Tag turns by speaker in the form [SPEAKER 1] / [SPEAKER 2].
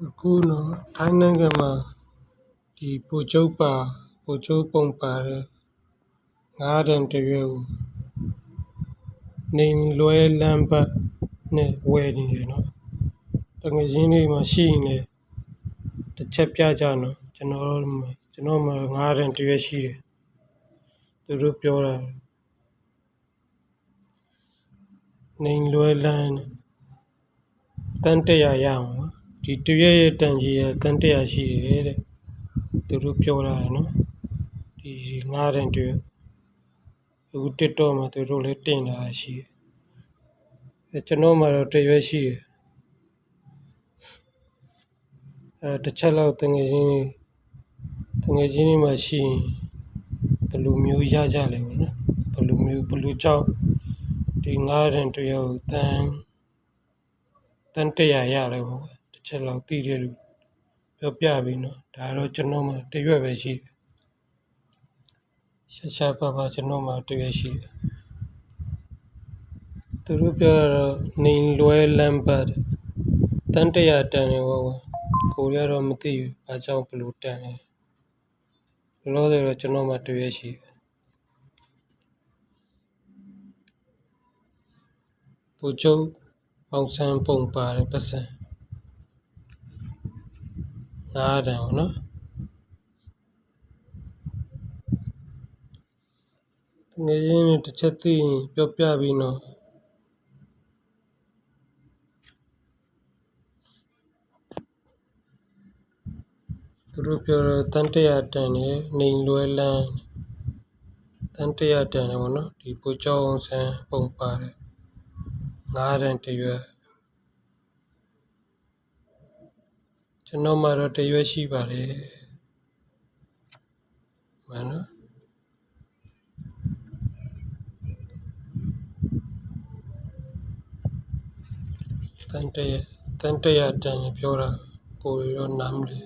[SPEAKER 1] အခုနော်ထိုင်းနိုင်ငံမှာဒီဗိုလ်ချုပ်ပုံပါတဲ့ငါးတန်တစ်ရွက်ကိုနေလွဲလမ်းဘတ်နဲ့ဝယ်နေတယ်နော်တကယ်ချင်းတွေမှာရှိရင်လည်းတစ်ချက်ပြကြနော်ကျွန်တော်မှာငါးတန်တစ်ရွက်ရှိတယ်သူတို့ပြောတာနေလွဲလမ်းတန်း100ရအောင်နော်ဒီတစ်ရွက်ရဲ့တန်ကြီးကတန်း100ရှိတယ်တဲ့သူတို့ပြောတာနော်ဒီငါးတန်တစ်ရွက်အခု TikTok မှာသူတို့လည်းတင်တာရှိတယ်ကျွန်တော်မှာတော့တစ်ရွက်ရှိတယ်တစ်ချက်လောက်တငယ်ချင်းတွေမှာရှိရင်ဘယ်လိုမျိုးရကြလဲပေါ့နော်ဘယ်လိုကြောင့်ဒီငါးတန်တစ်ရွက်ကိုတန်း100ရလဲပေါ့တစ်ချက်လောက်သိတဲ့လူပြောပြပြီးနော်ဒါတော့ကျွန်တော်မှာတစ်ရွက်ပဲရှိတယ်ရှာပါကျွန်တော်မှာတစ်ရွက်ရှိတယ်သူတို့ပြောတော့နေလွဲလမ်းဘတ်တန်း100တန်တယ်ပေါ့ကိုရတော့မသိဘူးဘာကြောင့်ဘယ်လိုတန်လဲလောလောဆယ်တော့ကျွန်တော်မှာတစ်ရွက်ရှိတယ်ဗိုလ်ချုပ်အောင်ဆန်းပုံပါတဲ့ပတ်စံငါးတန်ပေါ့နော်ငယ်ရင်းတစ်ချက်သိရင်ပြောပြပြီးနော်သူတို့ပြောတော့တန်း100တန်တယ်နေလွဲလမ်းတန်း100တန်တယ်ပေါ့နော်ဒီဗိုလ်ချုပ်အောင်ဆန်းပုံပါတဲ့ငါးတန်တစ်ရွက်ကျွန်တော်မှာတော့တစ်ရွက်ရှိပါတယ်မှန်နော်တန်း100တန်ပြောတာကိုရောနားမလဲ